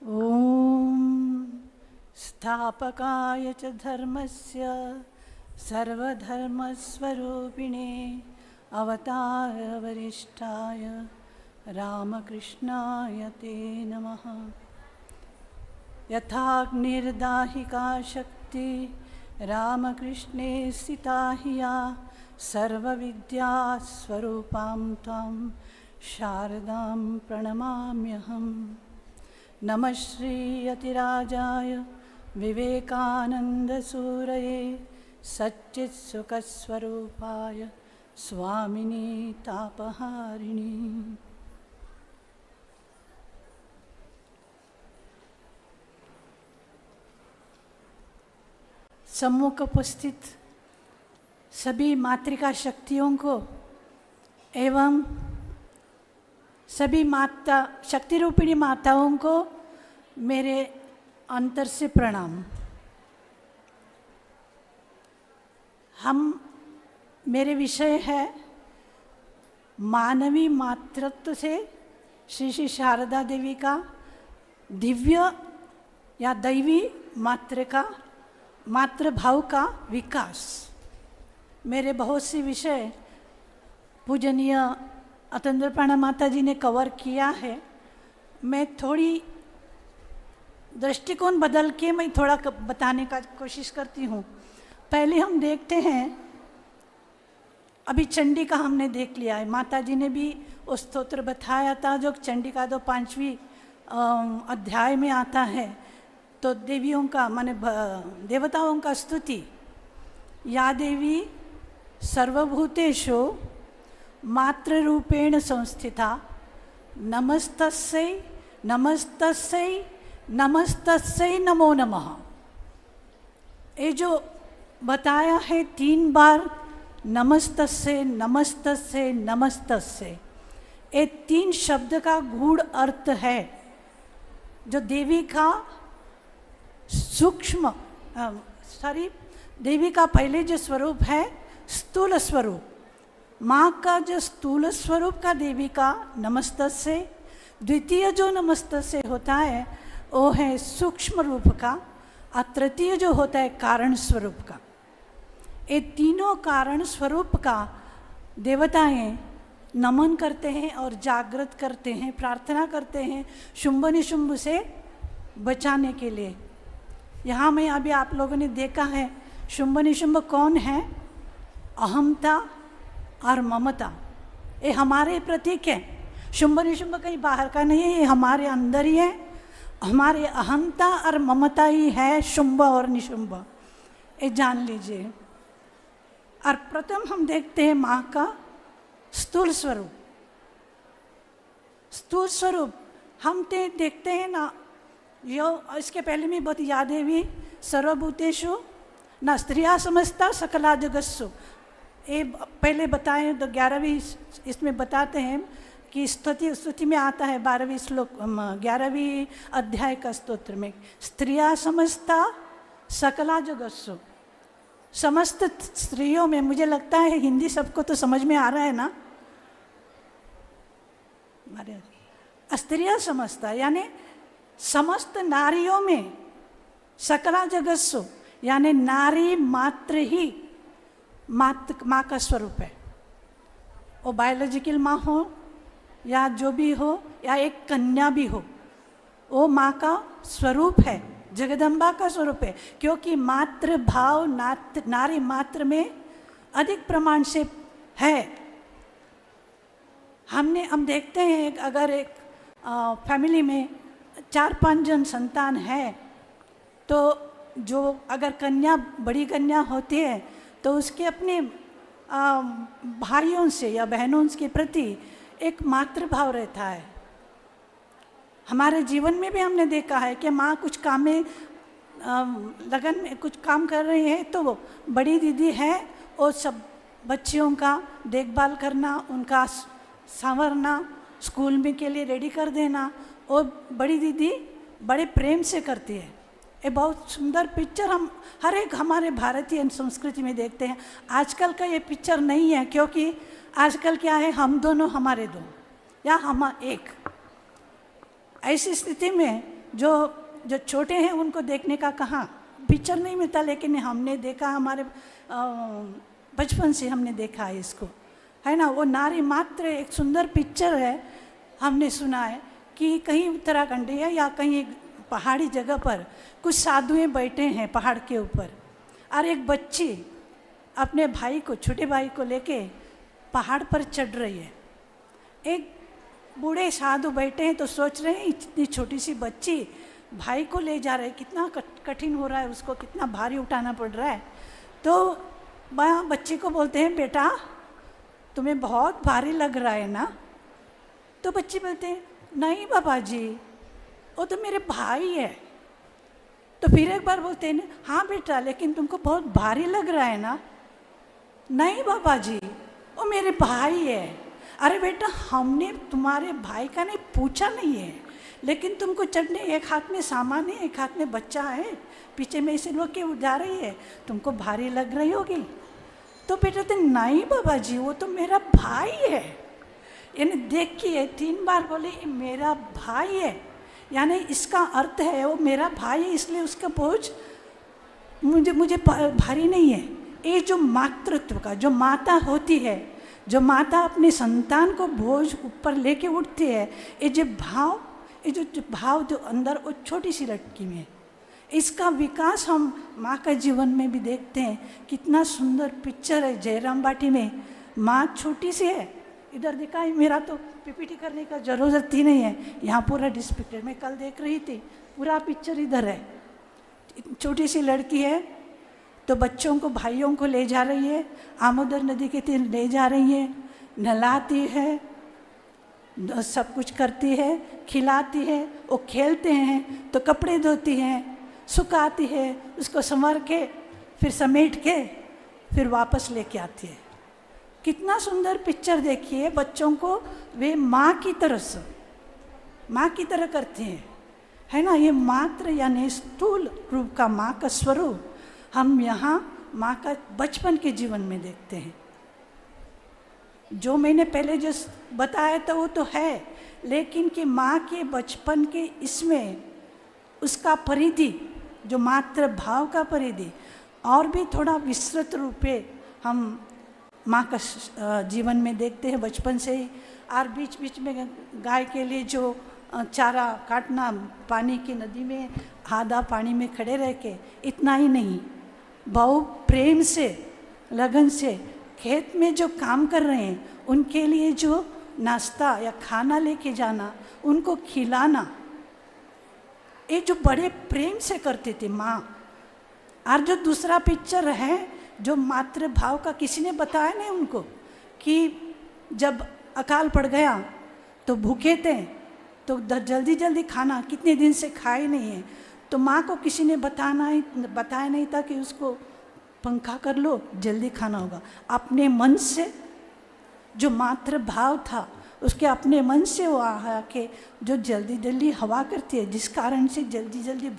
ॐ स्थापकाय च धर्मस्य सर्वधर्मस्वरूपिणे अवतारवरिष्ठाय रामकृष्णाय ते नमः। यथाग्निर्दाहिका शक्ति रामकृष्णे स्थिता हि या सर्वविद्यास्वरूपां त्वां शारदां प्रणमाम्यहम्। नमः श्रीयतिराजाय विवेकानन्दसूरये सच्चित्सुखस्वरूपाय स्वामिनी तापहारिणी। सम्मुख उपस्थित सभी मातृका शक्तियों को एवं सभी माता शक्ति रूपिणी माताओं को मेरे अंतर से प्रणाम। मेरे विषय है मानवी मातृत्व से श्री श्री शारदा देवी का दिव्य या दैवी मातृभाव का विकास। मेरे बहुत से विषय पूजनीय अतंद्रपाणा माता जी ने कवर किया है। मैं थोड़ी दृष्टिकोण बदल के मैं थोड़ा बताने का कोशिश करती हूँ। पहले हम देखते हैं, अभी चंडिका हमने देख लिया है, माता जी ने भी वो स्तोत्र बताया था जो चंडिका 5वीं अध्याय में आता है। तो देवियों का माने देवताओं का स्तुति, या देवी सर्वभूतेषु मातृरूपेण संस्थिता नमस्तस्यै नमस्तस्यै नमस्तस्यै नमो नमः। ये जो बताया है 3 बार नमस्तस्यै नमस्तस्यै नमस्तस्यै, ये 3 शब्द का गूढ़ अर्थ है जो देवी का सूक्ष्म देवी का पहले जो स्वरूप है स्थूल स्वरूप, माँ का जो स्थूल स्वरूप का देवी का नमस्तस्यै, द्वितीय जो नमस्तस्यै होता है वो है सूक्ष्म रूप का, और तृतीय जो होता है कारण स्वरूप का। ये तीनों कारण स्वरूप का देवताएं नमन करते हैं और जागृत करते हैं, प्रार्थना करते हैं शुंभ निशुंभ से बचाने के लिए। यहाँ में अभी आप लोगों ने देखा है शुंभ निशुंभ कौन है? अहमता और ममता, ये हमारे प्रतीक हैं। शुंभ निशुंभ कहीं बाहर का नहीं है, ये हमारे अंदर ही है। हमारे अहंता और ममता ही है शुंभ और निशुंभ, ये जान लीजिए। और प्रथम हम देखते हैं माँ का स्थूल स्वरूप। स्थूल स्वरूप हम देखते हैं ना, यो इसके पहले में बहुत याद है भी, सर्वभूतेषु न स्त्रिया समस्ता सकला जगस्सु, ये पहले बताएं तो 11वीं इसमें बताते हैं कि स्तुति में आता है 12वीं श्लोक 11वीं अध्याय का स्तोत्र में, स्त्रिया समस्ता सकला जगस्सु। समस्त स्त्रियों में, मुझे लगता है हिंदी सबको तो समझ में आ रहा है ना, स्त्रिया समस्ता यानी समस्त नारियों में, सकला जगस्सु यानी नारी मात्र ही माँ का स्वरूप है। वो बायोलॉजिकल माँ हो या जो भी हो, या एक कन्या भी हो, वो माँ का स्वरूप है, जगदम्बा का स्वरूप है। क्योंकि मातृ भाव नारी मात्र में अधिक प्रमाण से है। हम देखते हैं अगर एक फैमिली में 4-5 जन संतान है, तो जो अगर कन्या बड़ी कन्या होती है तो उसके अपने भाइयों से या बहनों के प्रति एक मातृभाव रहता है। हमारे जीवन में भी हमने देखा है कि माँ कुछ काम में लगन में कुछ काम कर रही है, तो वो बड़ी दीदी है, वो सब बच्चियों का देखभाल करना, उनका संवरना, स्कूल में के लिए रेडी कर देना, वो बड़ी दीदी बड़े प्रेम से करती है। ये बहुत सुंदर पिक्चर हम हर एक हमारे भारतीय संस्कृति में देखते हैं। आजकल का ये पिक्चर नहीं है, क्योंकि आजकल क्या है, हम दोनों हमारे दो या हम एक। ऐसी स्थिति में जो जो छोटे हैं उनको देखने का कहाँ पिक्चर नहीं मिलता, लेकिन हमने देखा, हमारे बचपन से हमने देखा है इसको, है ना। वो नारी मात्र एक सुंदर पिक्चर है। हमने सुना है कि कहीं उत्तराखंड है या कहीं पहाड़ी जगह पर कुछ साधुएं बैठे हैं पहाड़ के ऊपर, और एक बच्ची अपने भाई को, छोटे भाई को लेके पहाड़ पर चढ़ रही है। एक बूढ़े साधु बैठे हैं तो सोच रहे हैं इतनी छोटी सी बच्ची भाई को ले जा रहे हैं, कितना कठिन हो रहा है, उसको कितना भारी उठाना पड़ रहा है। तो बच्ची को बोलते हैं, बेटा तुम्हें बहुत भारी लग रहा है ना। तो बच्चे बोलते हैं, नहीं बाबा जी, वो तो मेरे भाई है। तो फिर एक बार बोलते हैं, हाँ बेटा लेकिन तुमको बहुत भारी लग रहा है ना। नहीं बाबा जी, वो मेरे भाई है। अरे बेटा, हमने तुम्हारे भाई का नहीं पूछा नहीं है, लेकिन तुमको चढ़ने, एक हाथ में सामान है, एक हाथ में बच्चा है, पीछे में इसे लोग के जा रही है, तुमको भारी लग रही होगी। तो बेटा तो नहीं बाबा जी, वो तो मेरा भाई है। यानी देखिए 3 बार बोले मेरा भाई है, यानी इसका अर्थ है वो मेरा भाई है, इसलिए उसका बोझ मुझे भारी नहीं है। ये जो मातृत्व का, जो माता होती है, जो माता अपने संतान को बोझ ऊपर लेके उठती है, ये जो भाव जो अंदर वो छोटी सी लड़की में, इसका विकास हम माँ का जीवन में भी देखते हैं। कितना सुंदर पिक्चर है जयराम बाटी में। माँ छोटी सी है, इधर दिखा है, मेरा तो पीपीटी करने का जरूरत ही नहीं है, यहाँ पूरा डिस्प्ले मैं कल देख रही थी, पूरा पिक्चर इधर है। छोटी सी लड़की है तो बच्चों को, भाइयों को ले जा रही है, आमोदर नदी के तीर ले जा रही है, नहलाती है, सब कुछ करती है, खिलाती है, वो खेलते हैं तो कपड़े धोती हैं, सुखाती है, उसको संवर के फिर समेट के फिर वापस लेके आती है। कितना सुंदर पिक्चर देखिए। बच्चों को वे माँ की तरह करते हैं, है ना। ये मात्र यानी स्थूल रूप का माँ का स्वरूप हम यहाँ माँ का बचपन के जीवन में देखते हैं। जो मैंने पहले जो बताया था वो तो है, लेकिन कि माँ के बचपन के इसमें उसका परिधि, जो मात्र भाव का परिधि और भी थोड़ा विस्तृत रूप में हम माँ का जीवन में देखते हैं बचपन से ही। और बीच बीच में गाय के लिए जो चारा काटना, पानी की नदी में आधा पानी में खड़े रह के, इतना ही नहीं, बहुत प्रेम से, लगन से खेत में जो काम कर रहे हैं उनके लिए जो नाश्ता या खाना लेके जाना, उनको खिलाना, ये जो बड़े प्रेम से करते थे माँ। और जो दूसरा पिक्चर है जो मातृ भाव का, किसी ने बताया नहीं उनको कि जब अकाल पड़ गया तो भूखे थे तो जल्दी जल्दी खाना, कितने दिन से खाए नहीं है, तो माँ को किसी ने बताया नहीं था कि उसको पंखा कर लो, जल्दी खाना होगा। अपने मन से जो मातृ भाव था, उसके अपने मन से वो आके जो जल्दी जल्दी हवा करती है, जिस कारण से जल्दी जल्दी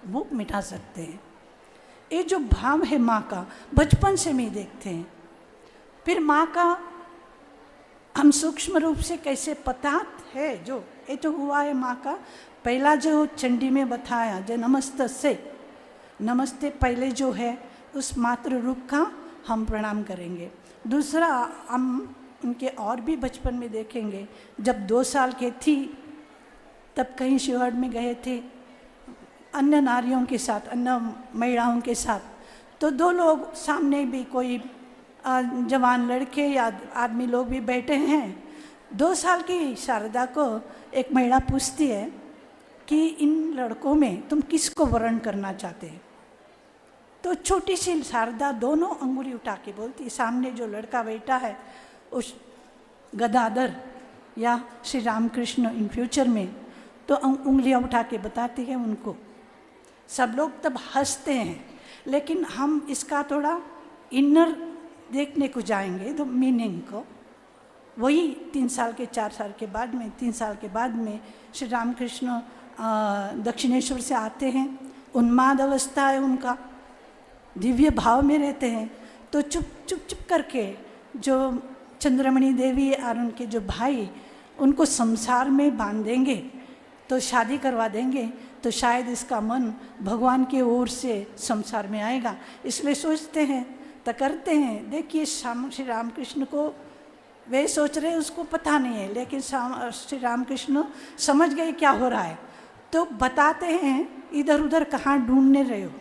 भूख मिटा सकते हैं। ये जो भाव है माँ का, बचपन से भी देखते हैं। फिर माँ का हम सूक्ष्म रूप से कैसे पता है, जो ये तो हुआ है माँ का पहला जो चंडी में बताया, जो नमस्ते पहले जो है उस मातृ रूप का हम प्रणाम करेंगे। दूसरा हम उनके और भी बचपन में देखेंगे, जब 2 साल के थी तब कहीं शिवहर में गए थे अन्य नारियों के साथ, अन्य महिलाओं के साथ, तो 2 लोग सामने भी कोई जवान लड़के या आदमी लोग भी बैठे हैं। 2 साल की शारदा को एक महिला पूछती है कि इन लड़कों में तुम किसको वर्ण करना चाहते हैं। तो छोटी सी शारदा दोनों अंगुली उठा के बोलती है, सामने जो लड़का बैठा है उस गदाधर या श्री रामकृष्ण इन फ्यूचर में, तो उंगलियां उठा के बताती है उनको। सब लोग तब हंसते हैं, लेकिन हम इसका थोड़ा इनर देखने को जाएंगे, तो मीनिंग को, वही 3 साल के 4 साल के बाद में, 3 साल के बाद में श्री रामकृष्ण दक्षिणेश्वर से आते हैं, उन्माद अवस्था है उनका, दिव्य भाव में रहते हैं। तो चुप करके जो चंद्रमणि देवी और उनके जो भाई उनको संसार में बांध देंगे, तो शादी करवा देंगे, तो शायद इसका मन भगवान के ओर से संसार में आएगा, इसलिए सोचते हैं तो करते हैं। देखिए श्री रामकृष्ण को वे सोच रहे उसको पता नहीं है, लेकिन श्री रामकृष्ण समझ गए क्या हो रहा है, तो बताते हैं इधर उधर कहाँ ढूंढने रहे हो,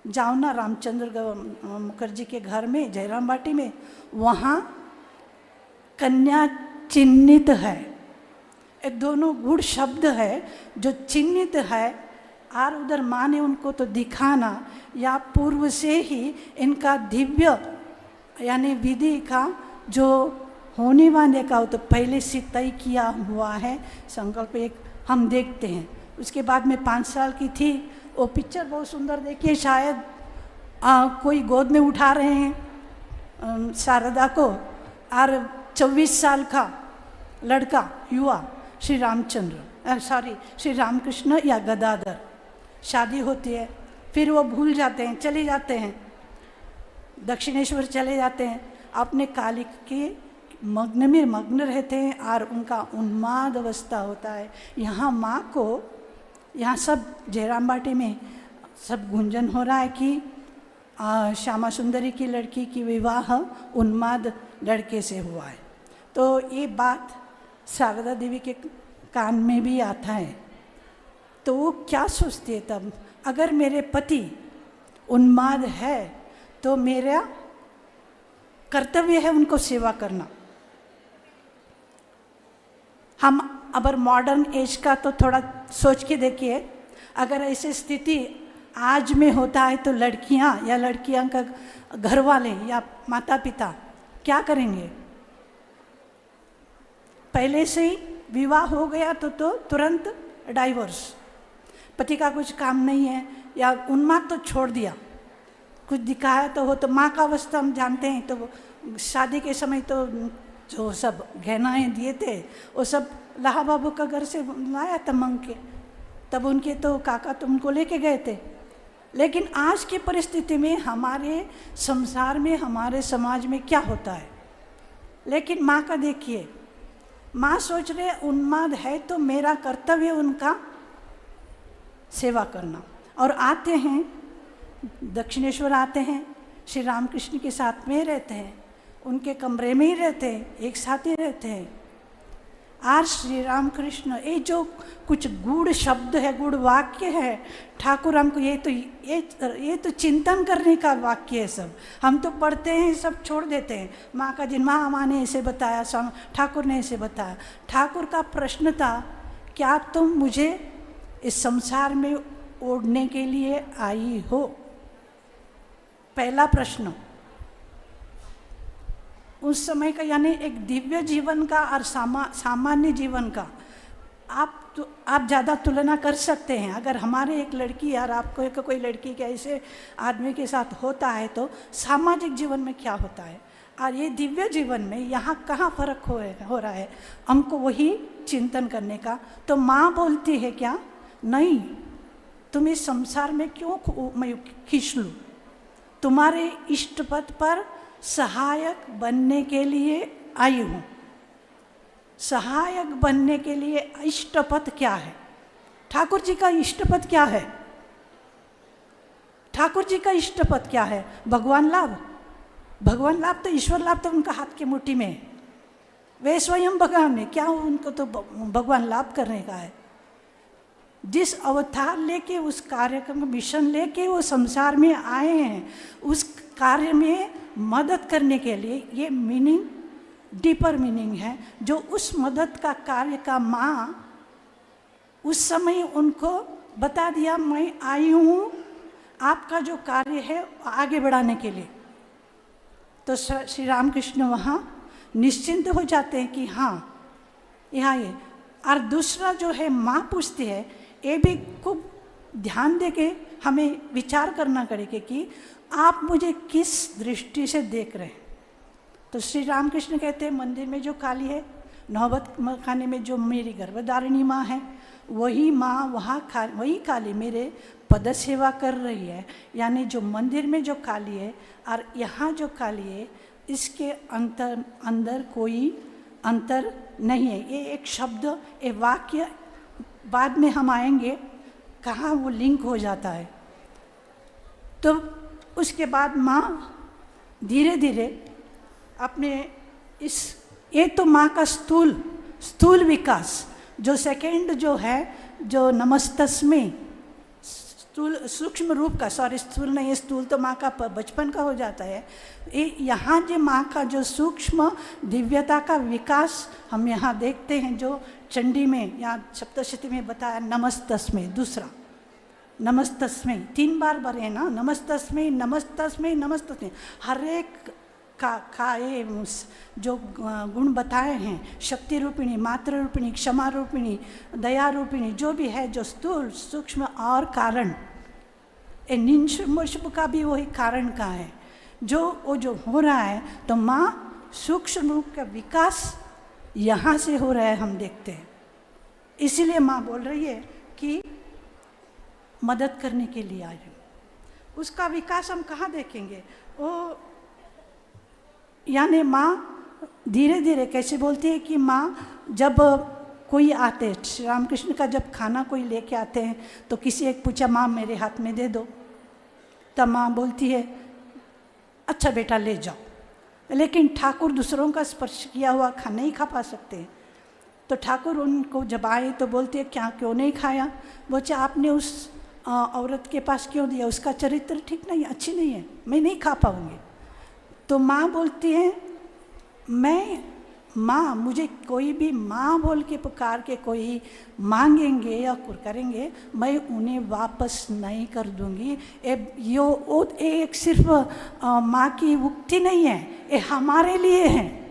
जाओ ना रामचंद्र मुखर्जी के घर में जयराम बाटी में, वहाँ कन्या चिन्हित है। ये दोनों गुड़ शब्द है जो चिन्हित है, और उधर माँ ने उनको तो दिखाना या पूर्व से ही इनका दिव्य यानी विधि का जो होने वाले का वो तो पहले से तय किया हुआ है संकल्प। एक हम देखते हैं, उसके बाद में 5 साल की थी, वो पिक्चर बहुत सुंदर देखिए, शायद कोई गोद में उठा रहे हैं शारदा को, और 24 साल का लड़का युवा श्री रामचंद्र श्री रामकृष्ण या गदाधर, शादी होती है, फिर वो भूल जाते हैं, चले जाते हैं दक्षिणेश्वर चले जाते हैं, अपने कालिक के मग्न रहते हैं, और उनका उन्माद अवस्था होता है। यहाँ माँ को, यहाँ सब जयराम बाटी में सब गुंजन हो रहा है कि श्यामा सुंदरी की लड़की की विवाह उन्माद लड़के से हुआ है। तो ये बात शारदा देवी के कान में भी आता है, तो वो क्या सोचती है तब, अगर मेरे पति उन्माद है तो मेरा कर्तव्य है उनको सेवा करना। हम अगर मॉडर्न एज का तो थोड़ा सोच के देखिए, अगर ऐसी स्थिति आज में होता है तो लड़कियां का घर वाले या माता पिता क्या करेंगे? पहले से ही विवाह हो गया तो तुरंत डाइवोर्स, पति का कुछ काम नहीं है या उन्माद तो छोड़ दिया, कुछ दिखाया तो हो, तो माँ का अवस्था हम जानते हैं। तो शादी के समय तो जो सब गहनाएँ दिए थे वो सब लाहा बाबू का घर से लाया था मांग के, तब उनके तो काका तो उनको लेके गए थे। लेकिन आज की परिस्थिति में हमारे संसार में हमारे समाज में क्या होता है, लेकिन माँ का देखिए, माँ सोच रहे उन्माद है तो मेरा कर्तव्य उनका सेवा करना। और आते हैं दक्षिणेश्वर, आते हैं श्री रामकृष्ण के साथ में रहते हैं, उनके कमरे में ही रहते हैं, एक साथ ही रहते हैं। आज श्री रामकृष्ण ये जो कुछ गूढ़ शब्द है, गूढ़ वाक्य है, ठाकुर हमको ये तो चिंतन करने का वाक्य है। सब हम तो पढ़ते हैं, सब छोड़ देते हैं। माँ का जिन माँ ने ऐसे बताया, ठाकुर ने ऐसे बताया। ठाकुर का प्रश्न था, क्या तुम मुझे इस संसार में ओढ़ने के लिए आई हो? पहला प्रश्न उस समय का, यानी एक दिव्य जीवन का और सामान्य जीवन का आप ज़्यादा तुलना कर सकते हैं। अगर हमारे एक लड़की यार आपको कोई लड़की के ऐसे आदमी के साथ होता है तो सामाजिक जीवन में क्या होता है, और ये दिव्य जीवन में यहाँ कहाँ फर्क हो रहा है, हमको वही चिंतन करने का। तो माँ बोलती है क्या, नहीं तुम इस संसार में क्यों मैं खींच लूँ, तुम्हारे इष्ट पथ पर सहायक बनने के लिए आई हूँ। सहायक बनने के लिए इष्ट पथ क्या है? ठाकुर जी का इष्ट पथ क्या है? ठाकुर जी का इष्ट पथ क्या है? भगवान लाभ। भगवान लाभ तो ईश्वर लाभ तो उनका हाथ की मुट्ठी में है, वे स्वयं भगवान है, क्या उनको तो भगवान लाभ करने का है। जिस अवतार लेके, उस कार्यक्रम मिशन लेके वो संसार में आए हैं, उस कार्य में मदद करने के लिए, ये मीनिंग डीपर मीनिंग है, जो उस मदद का कार्य का माँ उस समय उनको बता दिया, मैं आई हूँ आपका जो कार्य है आगे बढ़ाने के लिए। तो श्री रामकृष्ण वहाँ निश्चिंत हो जाते हैं कि हाँ यहाँ ये। और दूसरा जो है माँ पूछती है, ये भी खूब ध्यान दे के हमें विचार करना पड़ेगा कि आप मुझे किस दृष्टि से देख रहे हैं। तो श्री रामकृष्ण कहते हैं, मंदिर में जो काली है, नौबत खाने में जो मेरी गर्भधारिणी माँ है, वही माँ वही काली मेरे पद सेवा कर रही है। यानी जो मंदिर में जो काली है और यहाँ जो काली है, इसके अंदर कोई अंतर नहीं है। ये एक शब्द, एक वाक्य बाद में हम आएंगे कहाँ वो लिंक हो जाता है। तो उसके बाद माँ धीरे धीरे अपने ये तो माँ का स्थूल विकास, जो सेकंड जो है, जो नमस्तस्मै सूक्ष्म रूप का, सॉरी स्थूल नहीं है, स्थूल तो माँ का बचपन का हो जाता है। यहाँ जो माँ का जो सूक्ष्म दिव्यता का विकास हम यहाँ देखते हैं, जो चंडी में या सप्तशती में बताया नमस्तस्मै। दूसरा नमस्तस्मै 3 बार बने ना, नमस्तस्मै नमस्तस्मै नमस्तस्मै। हर एक का ये जो गुण बताए हैं, शक्ति रूपिणी, मातृ रूपिणी, क्षमा रूपिणी, दया रूपिणी, जो भी है, जो स्थूल सूक्ष्म और कारण, निंशुभ का भी वही कारण का है, जो हो रहा है। तो माँ सूक्ष्म रूप का विकास यहाँ से हो रहा है, हम देखते हैं। इसीलिए माँ बोल रही है कि मदद करने के लिए आए। उसका विकास हम कहाँ देखेंगे? वो यानी माँ धीरे धीरे कैसे बोलती है कि माँ जब कोई आते, श्री रामकृष्ण का जब खाना कोई लेके आते हैं तो किसी एक पूछा, माँ मेरे हाथ में दे दो। तब माँ बोलती है अच्छा बेटा ले जाओ। लेकिन ठाकुर दूसरों का स्पर्श किया हुआ नहीं खा पा सकते। तो ठाकुर उनको जब आए तो बोलती है क्या क्यों नहीं खाया? बोले आपने उस औरत के पास क्यों दिया? उसका चरित्र ठीक नहीं, अच्छी नहीं है, मैं नहीं खा पाऊँगी। तो माँ बोलती है माँ मुझे कोई भी माँ बोल के पुकार के कोई मांगेंगे या करेंगे, मैं उन्हें वापस नहीं कर दूंगी। एक सिर्फ माँ की उक्ति नहीं है, ये हमारे लिए है।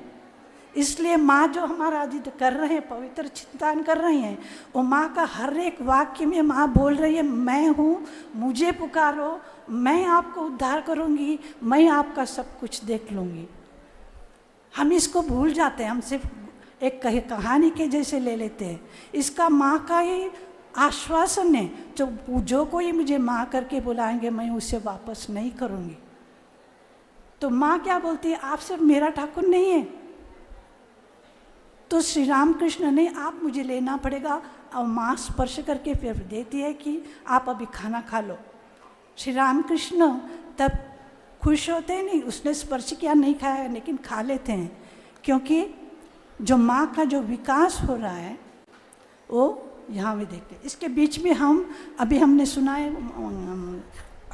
इसलिए माँ जो हमारा आज कर रहे हैं, पवित्र चिंतन कर रहे हैं, वो माँ का हर एक वाक्य में माँ बोल रही है मैं हूँ, मुझे पुकारो, मैं आपको उद्धार करूँगी, मैं आपका सब कुछ देख लूँगी। हम इसको भूल जाते हैं, हम सिर्फ एक कहानी के जैसे ले लेते हैं। इसका माँ का ही आश्वासन है, जो कोई मुझे माँ करके बुलाएंगे मैं उसे वापस नहीं करूँगी। तो माँ क्या बोलती है, आप सिर्फ मेरा ठाकुर नहीं है। तो श्री रामकृष्ण ने आप मुझे लेना पड़ेगा, और माँ स्पर्श करके फिर देती है कि आप अभी खाना खा लो। श्री रामकृष्ण तब खुश होते हैं, नहीं उसने स्पर्श किया नहीं खाया, लेकिन खा लेते हैं, क्योंकि जो माँ का जो विकास हो रहा है वो यहाँ में देखते हैं। इसके बीच में अभी हमने सुना है,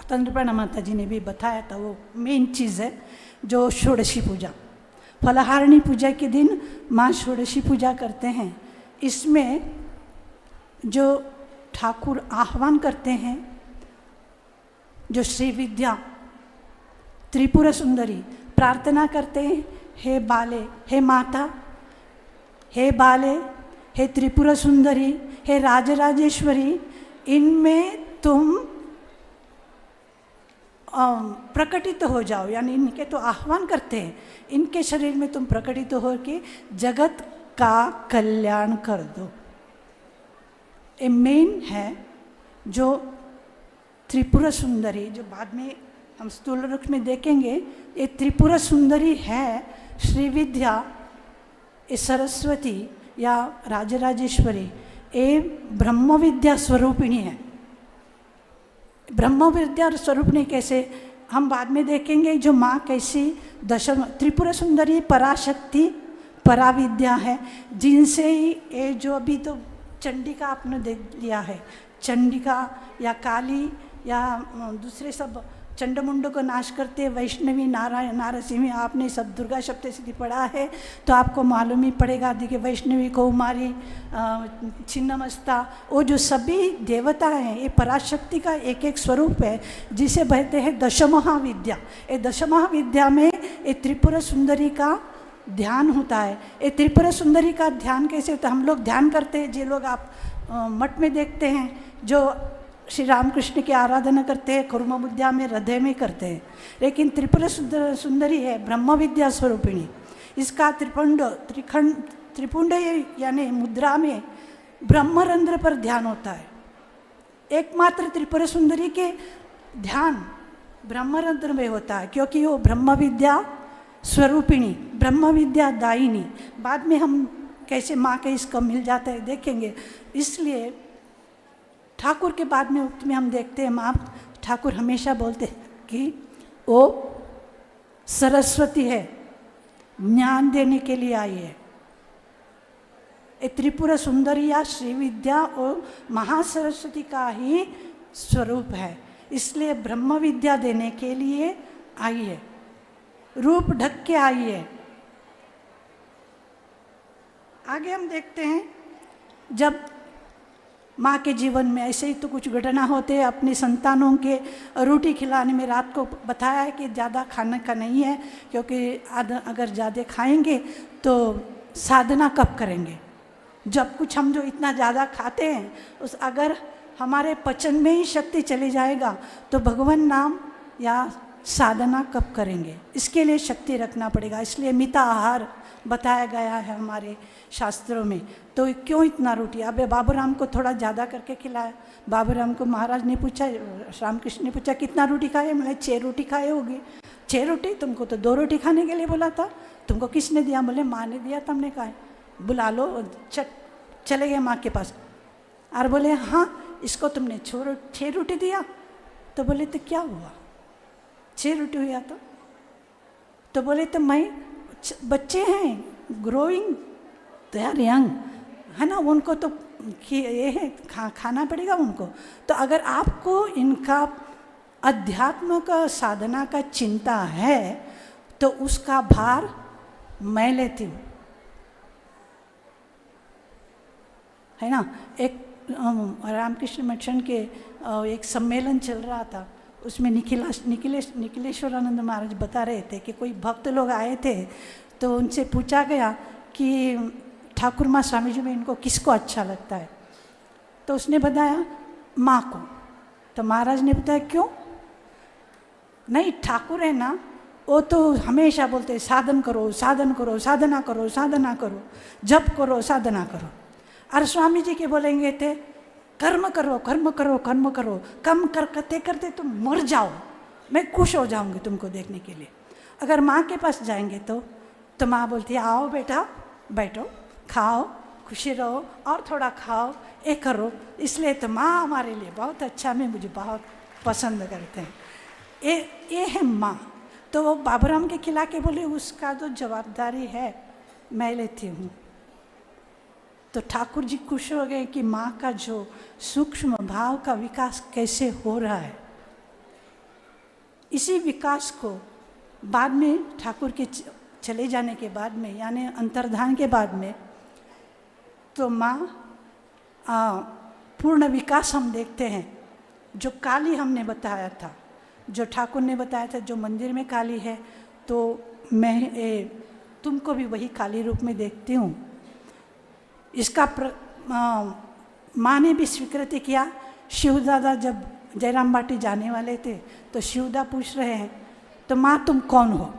तंत्रप्रणा माता जी ने भी बताया था, वो मेन चीज़ है जो षोडशी पूजा, फलहारिणी पूजा के दिन माँ षोडशी पूजा करते हैं। इसमें जो ठाकुर आह्वान करते हैं, जो श्री विद्या त्रिपुरा सुंदरी प्रार्थना करते हैं, हे बाले, हे माता, हे बाले, हे त्रिपुरा सुंदरी, हे राजराजेश्वरी, इनमें तुम प्रकटित हो जाओ। यानी इनके तो आह्वान करते हैं, इनके शरीर में तुम प्रकटित हो के जगत का कल्याण कर दो। ये मेन है जो त्रिपुरा सुंदरी, जो बाद में हम स्थूल रूप में देखेंगे। ये त्रिपुरा सुंदरी है श्री विद्या, ये सरस्वती या राजराजेश्वरी, ये ब्रह्म विद्या स्वरूपिणी है। ब्रह्म विद्या स्वरूपिणी कैसे हम बाद में देखेंगे, जो माँ कैसी त्रिपुरा सुंदरी पराशक्ति पराविद्या है, जिनसे ही ये जो अभी तो चंडिका आपने देख लिया है, चंडिका या काली या दूसरे सब चंडमुंड को नाश करते, वैष्णवी नारायण नारसिंही, आपने सब दुर्गा सप्तशती पढ़ा है तो आपको मालूम ही पड़ेगा। देखिए वैष्णवी, कौमारी, छिन्नमस्ता, वो जो सभी देवता हैं ये पराशक्ति का एक एक स्वरूप है, जिसे कहते हैं दशमहाविद्या। ये दशमहाविद्या में ये त्रिपुरा सुंदरी का ध्यान होता है। ये त्रिपुरा सुंदरी का ध्यान कैसे होता है? हम लोग ध्यान करते हैं, जो लोग आप मठ में देखते हैं, जो श्री रामकृष्ण की आराधना करते हैं, कुर्म विद्या में हृदय में करते हैं, लेकिन त्रिपुरा सुंदरी है ब्रह्म विद्या स्वरूपिणी। इसका त्रिपुंड यानी मुद्रा में ब्रह्मरंध्र पर ध्यान होता है। एकमात्र त्रिपुरा सुंदरी के ध्यान ब्रह्मरंध्र में होता है, क्योंकि वो ब्रह्म विद्या स्वरूपिणी, ब्रह्म विद्या दायिनी। बाद में हम कैसे माँ के इसका मिल जाता है देखेंगे। इसलिए ठाकुर के बाद में उक्त में हम देखते हैं माँ ठाकुर हमेशा बोलते हैं कि वो सरस्वती है, ज्ञान देने के लिए आई है। ये त्रिपुरा सुंदरी या श्री विद्या और महासरस्वती का ही स्वरूप है, इसलिए ब्रह्म विद्या देने के लिए आई है, रूप ढक के आई है। आगे हम देखते हैं जब माँ के जीवन में ऐसे ही तो कुछ घटना होते हैं, अपनी संतानों के रोटी खिलाने में रात को बताया है कि ज़्यादा खाने का नहीं है, क्योंकि अगर ज़्यादा खाएंगे तो साधना कब करेंगे। जब कुछ हम जो इतना ज़्यादा खाते हैं उस अगर हमारे पचन में ही शक्ति चली जाएगा तो भगवान नाम या साधना कब करेंगे। इसके लिए शक्ति रखना पड़ेगा, इसलिए मिता आहार बताया गया है हमारे शास्त्रों में। तो क्यों इतना रोटी, अब बाबूराम को थोड़ा ज़्यादा करके खिलाया। बाबूराम को महाराज ने पूछा, रामकृष्ण ने पूछा कितना रोटी खाए, मैंने 6 रोटी खाए होगी। 6 रोटी, तुमको तो 2 रोटी खाने के लिए बोला था, तुमको किसने दिया? बोले माँ ने दिया। तुमने कहा बुला लो, चले गए माँ के पास और बोले हाँ इसको तुमने 6 रोटी दिया। तो बोले तो क्या हुआ, 6 रोटी हुआ तो बोले तो मैं, बच्चे हैं ग्रोइंग, दे आर यंग, है ना, उनको तो ये है खाना पड़ेगा उनको। तो अगर आपको इनका अध्यात्म का साधना का चिंता है तो उसका भार मैं लेती हूँ, है ना। एक रामकृष्ण मिशन के एक सम्मेलन चल रहा था, उसमें निखिलेश्वरानंद महाराज बता रहे थे कि कोई भक्त लोग आए थे तो उनसे पूछा गया कि ठाकुर माँ स्वामी जी में इनको किसको अच्छा लगता है। तो उसने बताया माँ को। तो महाराज ने बताया क्यों? नहीं, ठाकुर है ना वो तो हमेशा बोलते साधन करो, साधन करो, साधना करो, साधना करो, जप करो, साधना करो। और स्वामी जी के बोलेंगे थे कर्म करो, कर्म करो, कर्म करो, कम करते करते तुम मर जाओ, मैं खुश हो जाऊंगी तुमको देखने के लिए। अगर माँ के पास जाएंगे तो माँ बोलती है आओ बेटा बैठो, खाओ, खुशी रहो और थोड़ा खाओ, ये करो। इसलिए तो माँ हमारे लिए बहुत अच्छा, में मुझे बहुत पसंद करते हैं। ये है माँ। तो वो बाबूराम के खिला के बोले उसका जो जवाबदारी है मैं लेती हूँ। तो ठाकुर जी खुश हो गए कि माँ का जो सूक्ष्म भाव का विकास कैसे हो रहा है। इसी विकास को बाद में ठाकुर के चले जाने के बाद में, यानी अंतर्धान के बाद में, तो माँ पूर्ण विकास हम देखते हैं। जो काली हमने बताया था, जो ठाकुर ने बताया था जो मंदिर में काली है, तो मैं तुमको भी वही काली रूप में देखती हूँ। इसका माँ ने भी स्वीकृति किया। शिवदादा जब जयराम बाटी जाने वाले थे तो शिवदा पूछ रहे हैं तो माँ तुम कौन हो?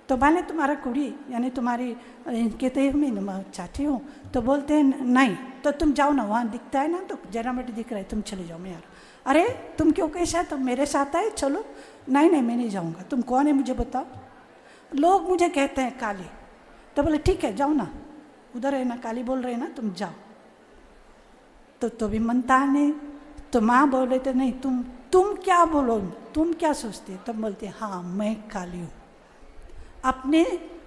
तो मैंने तुम्हारा कुड़ी यानी तुम्हारी कहते हैं मैं चाची हूँ। तो बोलते हैं नहीं, तो तुम जाओ ना, वहाँ दिखता है ना, तो जयराम बाटी दिख रहा है, तुम चले जाओ। मैं यार अरे तुम क्यों कैसा है, तुम मेरे साथ आए चलो। नहीं नहीं मैं नहीं जाऊँगा, तुम कौन है मुझे बताओ। लोग मुझे कहते हैं काली। तो बोले ठीक है जाओ ना, उधर है ना काली बोल रहे हैं ना, तुम जाओ। तो भी मनता नहीं। तो माँ बोले थे नहीं तुम क्या बोलो, तुम क्या सोचते? तब बोलते हाँ मैं काली हूँ। आपने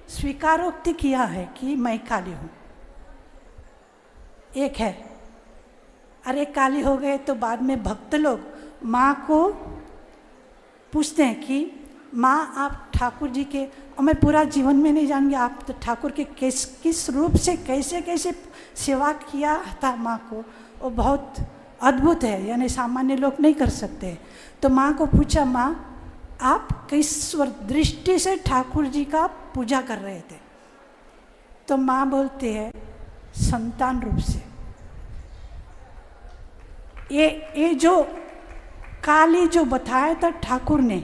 स्वीकारोक्ति किया है कि मैं काली हूँ। एक है। अरे काली हो गए तो बाद में भक्त लोग माँ को पूछते हैं कि माँ आप ठाकुर जी के, और मैं पूरा जीवन में नहीं जानूँगी आप तो ठाकुर के किस रूप से कैसे कैसे सेवा किया था माँ को, वो बहुत अद्भुत है, यानी सामान्य लोग नहीं कर सकते। तो माँ को पूछा माँ आप किस दृष्टि से ठाकुर जी का पूजा कर रहे थे? तो माँ बोलती है संतान रूप से। ये जो काली जो बताया था ठाकुर ने,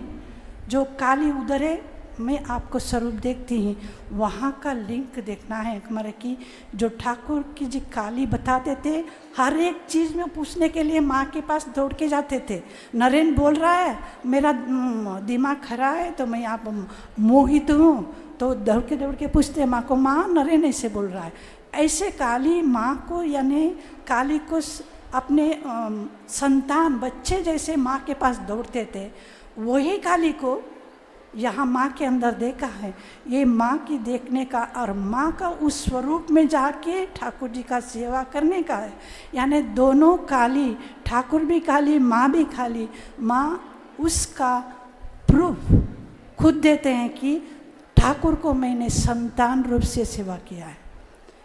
जो काली उधर है मैं आपको स्वरूप देखती हूँ, वहाँ का लिंक देखना है हमारे कि जो ठाकुर की जी काली बताते थे, हर एक चीज़ में पूछने के लिए माँ के पास दौड़ के जाते थे। नरेन बोल रहा है मेरा दिमाग खरा है तो मैं आप मोहित हूँ, तो दौड़ के पूछते माँ को, माँ नरेन ऐसे बोल रहा है। ऐसे काली माँ को यानी काली को अपने संतान बच्चे जैसे माँ के पास दौड़ते थे, वही काली को यहाँ माँ के अंदर देखा है। ये माँ की देखने का और माँ का उस स्वरूप में जाके ठाकुर जी का सेवा करने का है। यानी दोनों काली, ठाकुर भी काली, माँ भी काली। माँ उसका प्रूफ खुद देते हैं कि ठाकुर को मैंने संतान रूप से सेवा किया है।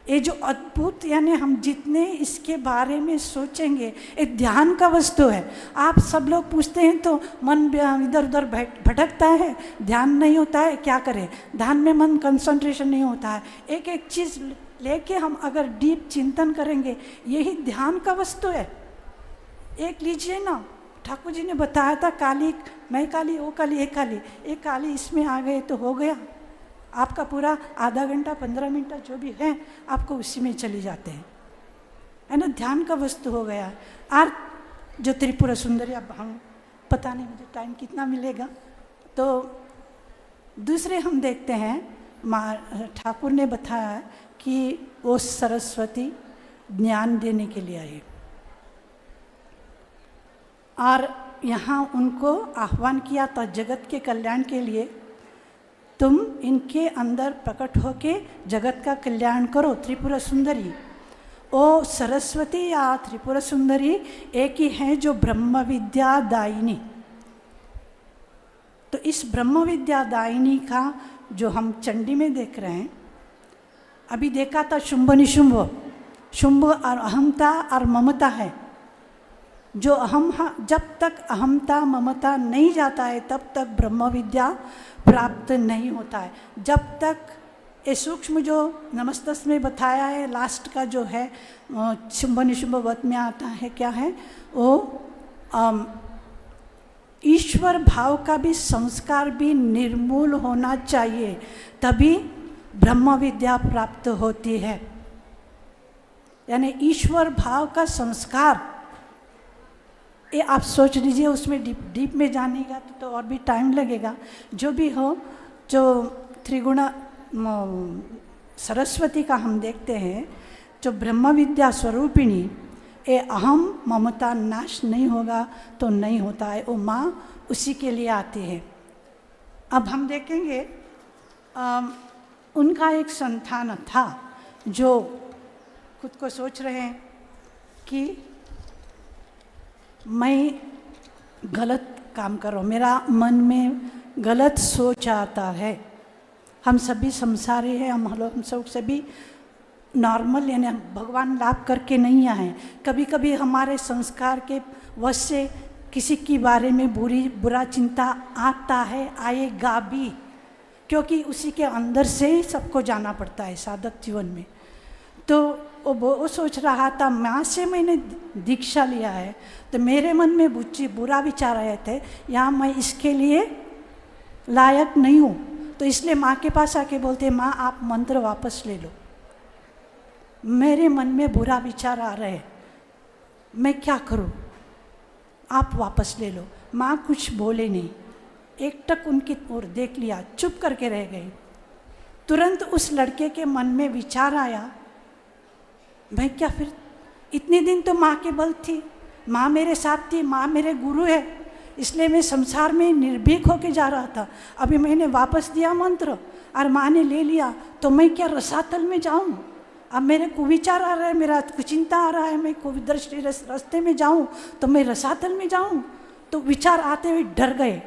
ये जो अद्भुत, यानी हम जितने इसके बारे में सोचेंगे, एक ध्यान का वस्तु है। आप सब लोग पूछते हैं तो मन इधर उधर भटकता है, ध्यान नहीं होता है, क्या करें? ध्यान में मन कंसंट्रेशन नहीं होता है। एक एक चीज़ लेके हम अगर डीप चिंतन करेंगे, यही ध्यान का वस्तु है। एक लीजिए ना, ठाकुर जी ने बताया था काली, मैं काली, वो काली, एक काली, एक काली इसमें आ गए तो हो गया। आपका पूरा आधा घंटा 15 मिनट जो भी है आपको उसी में चली जाते हैं, है ना। ध्यान का वस्तु हो गया। और जो त्रिपुरा सुंदरी, अब हम पता नहीं मुझे टाइम कितना मिलेगा, तो दूसरे हम देखते हैं माँ ठाकुर ने बताया कि वो सरस्वती ज्ञान देने के लिए आई और यहाँ उनको आह्वान किया था जगत के कल्याण के लिए, तुम इनके अंदर प्रकट होके जगत का कल्याण करो। त्रिपुरा सुंदरी, ओ सरस्वती या त्रिपुरा सुंदरी एक ही है जो ब्रह्म विद्या दायिनी। तो इस ब्रह्म विद्या दायिनी का जो हम चंडी में देख रहे हैं, अभी देखा था शुंभ निशुंभ, शुंभ और अहमता और ममता है। जो जब तक अहमता ममता नहीं जाता है तब तक ब्रह्म विद्या प्राप्त नहीं होता है। जब तक ये सूक्ष्म जो नमस्तस में बताया है, लास्ट का जो है शुंभ निशुंभ वध में आता है, क्या है वो ईश्वर भाव का भी संस्कार भी निर्मूल होना चाहिए, तभी ब्रह्म विद्या प्राप्त होती है। यानी ईश्वर भाव का संस्कार, ये आप सोच लीजिए, उसमें डीप में जाने का तो और भी टाइम लगेगा। जो भी हो, जो त्रिगुण सरस्वती का हम देखते हैं, जो ब्रह्म विद्या स्वरूपिणी, ये अहम ममता नाश नहीं होगा तो नहीं होता है। वो माँ उसी के लिए आती है। अब हम देखेंगे उनका एक संतान था जो खुद को सोच रहे हैं कि मैं गलत काम कर रहा हूँ, मेरा मन में गलत सोच आता है। हम सभी संसारी हैं, हम सब सभी नॉर्मल, यानी भगवान लाभ करके नहीं आए। कभी कभी हमारे संस्कार के वश से किसी के बारे में बुरा चिंता आता है, आएगा भी, क्योंकि उसी के अंदर से ही सबको जाना पड़ता है साधक जीवन में। तो वो सोच रहा था, माँ से मैंने दीक्षा लिया है तो मेरे मन में बुरा विचार आए थे, यहाँ मैं इसके लिए लायक नहीं हूँ। तो इसलिए माँ के पास आके बोलते, माँ आप मंत्र वापस ले लो, मेरे मन में बुरा विचार आ रहे हैं, मैं क्या करूँ, आप वापस ले लो। माँ कुछ बोले नहीं, एकटक उनकी ओर देख लिया, चुप करके रह गई। तुरंत उस लड़के के मन में विचार आया, मैं क्या फिर, इतने दिन तो माँ के बल थी, माँ मेरे साथ थी, माँ मेरे गुरु है, इसलिए मैं संसार में निर्भीक होके जा रहा था। अभी मैंने वापस दिया मंत्र और माँ ने ले लिया, तो मैं क्या रसातल में जाऊँ? अब मेरे कुविचार आ रहा है, मेरा कुचिंता आ रहा है, मैं कुदृष्टि रास्ते में जाऊँ तो मैं रसातल में जाऊँ? तो विचार आते हुए डर गए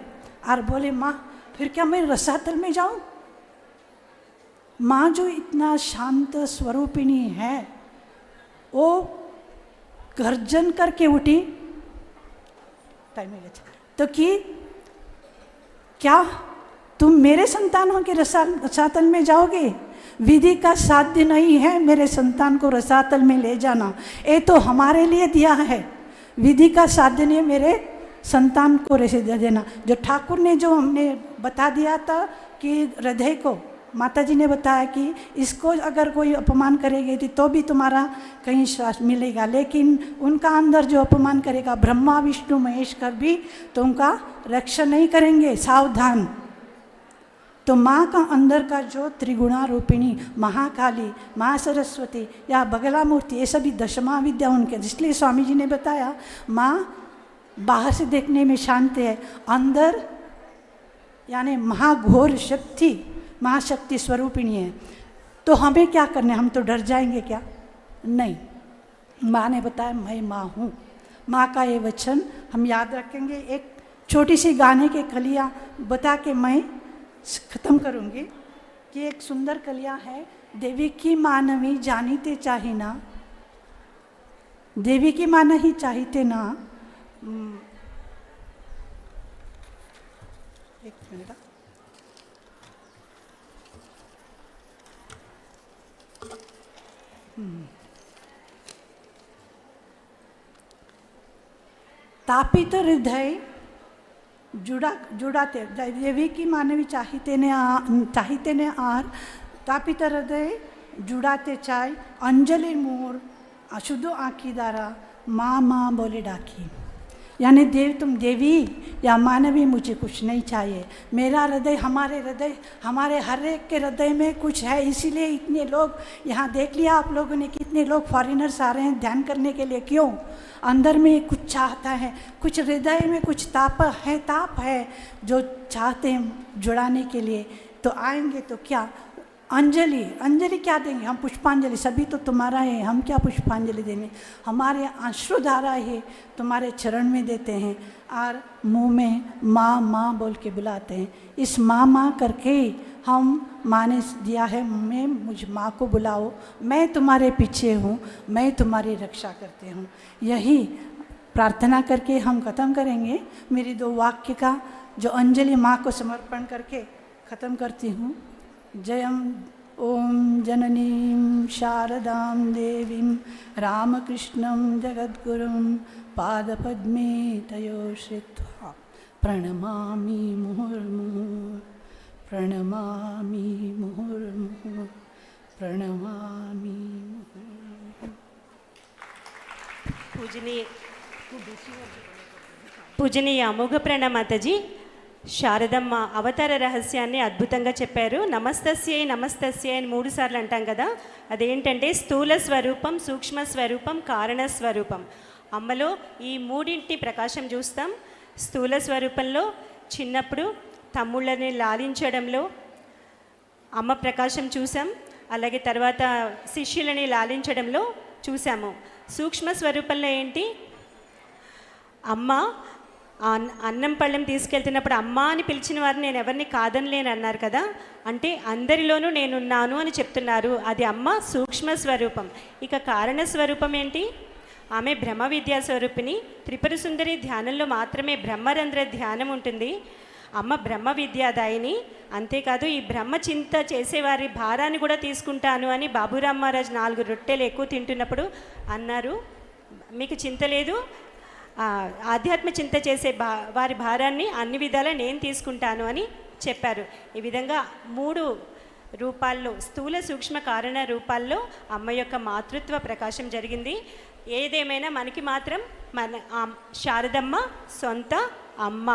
और बोले, माँ फिर क्या मैं रसातल में जाऊँ? माँ जो इतना शांत स्वरूपिणी है, वो गर्जन करके उठी, तो कि क्या तुम मेरे संतान हो के रसातल में जाओगे? विधि का साध्य नहीं है मेरे संतान को रसातल में ले जाना, ये तो हमारे लिए दिया है, विधि का साध्य नहीं है मेरे संतान को रस दे देना। जो ठाकुर ने जो हमने बता दिया था कि हृदय को, माता जी ने बताया कि इसको अगर कोई अपमान करेगी तो भी तुम्हारा कहीं श्वास मिलेगा, लेकिन उनका अंदर जो अपमान करेगा, ब्रह्मा विष्णु महेश कर भी तो उनका रक्षा नहीं करेंगे, सावधान। तो माँ का अंदर का जो त्रिगुणा रूपिणी महाकाली, माँ सरस्वती या बगला मूर्ति, ये सभी दशमा विद्या उनके, इसलिए स्वामी जी ने बताया माँ बाहर से देखने में शांत है, अंदर यानी महाघोर शक्ति, महाशक्ति स्वरूपिणी है। तो हमें क्या करना है? हम तो डर जाएंगे क्या? नहीं, माँ ने बताया मैं माँ हूँ। माँ का ये वचन हम याद रखेंगे। एक छोटी सी गाने के कलियाँ बता के मैं ख़त्म करूँगी कि एक सुंदर कलियाँ है, देवी की मानवी जानीते चाहिना, देवी की मान ही चाहिते ना। एक मिनट, तापित हृदय जुड़ाते, देवी की मानवी चाहिते ने आर, तापित हृदय जुड़ाते चाय, अंजलि मोर अशुद्ध आँखी दारा, माँ माँ बोले डाकी। यानी तुम देवी या मानवी, मुझे कुछ नहीं चाहिए। मेरा हृदय, हमारे हर एक के हृदय में कुछ है, इसीलिए इतने लोग यहाँ देख लिया आप लोगों ने, कितने लोग फॉरेनर्स आ रहे हैं ध्यान करने के लिए। क्यों? अंदर में कुछ चाहता है, कुछ हृदय में कुछ ताप है जो चाहते हैं जुड़ाने के लिए। तो आएंगे तो क्या अंजलि क्या देंगे? हम पुष्पांजलि, सभी तो तुम्हारा है, हम क्या पुष्पांजलि देंगे? हमारे अश्रुधारा है तुम्हारे चरण में देते हैं और मुंह में माँ माँ बोल के बुलाते हैं। इस माँ करके हम, माँ ने दिया है, मुझ माँ को बुलाओ, मैं तुम्हारे पीछे हूँ, मैं तुम्हारी रक्षा करती हूँ। यही प्रार्थना करके हम ख़त्म करेंगे। मेरी 2 वाक्य का जो अंजलि माँ को समर्पण करके ख़त्म करती हूँ। जयम ओम जननीं शारदां देवीं रामकृष्णं जगद्गुरुं पादपद्मे तयो श्रित्वा प्रणमामि मुहुर्मुहुः, प्रणमामि मुहुर्मुहुः, प्रणमामि मुहुर्मुहुः। పూజనీయ అమోఘ ప్రణమాతజీ శారదమ్మ అవతార రహస్యాన్ని అద్భుతంగా చెప్పారు. నమస్తస్యై నమస్తస్యై అని 3 సార్లు అంటాం కదా, అదేంటంటే స్థూల స్వరూపం, సూక్ష్మ స్వరూపం, కారణ స్వరూపం. అమ్మలో ఈ మూడింటి ప్రకాశం చూస్తాం. స్థూల స్వరూపంలో చిన్నప్పుడు తమ్ముళ్ళని లాలించడంలో అమ్మ ప్రకాశం చూసాం. అలాగే తర్వాత శిష్యులని లాలించడంలో చూసాము. సూక్ష్మ స్వరూపంలో ఏంటి? అమ్మ అన్నం పళ్ళెం తీసుకెళ్తున్నప్పుడు అమ్మ అని పిలిచిన వారిని నేను ఎవరిని కాదనలేని అన్నారు కదా, అంటే అందరిలోనూ నేనున్నాను అని చెప్తున్నారు. అది అమ్మ సూక్ష్మ స్వరూపం. ఇక కారణ స్వరూపం ఏంటి? ఆమె బ్రహ్మ విద్యా స్వరూపిణి. త్రిపుర సుందరి ధ్యానంలో మాత్రమే బ్రహ్మరంధ్ర ధ్యానం ఉంటుంది. అమ్మ బ్రహ్మ విద్యాదాయిని. అంతేకాదు ఈ బ్రహ్మ చింత చేసేవారి భారాన్ని కూడా తీసుకుంటాను అని బాబురామ్ మహారాజ్ 4 రొట్టెలు ఎక్కువ తింటున్నప్పుడు అన్నారు. మీకు చింత లేదు, ఆధ్యాత్మ చింత చేసే వారి భారాన్ని అన్ని విధాలా నేను తీసుకుంటాను అని చెప్పారు. ఈ విధంగా 3 రూపాల్లో, స్థూల సూక్ష్మ కారణ రూపాల్లో అమ్మ యొక్క మాతృత్వ ప్రకాశం జరిగింది. ఏదేమైనా మనకి మాత్రం మన శారదమ్మ సొంత అమ్మ.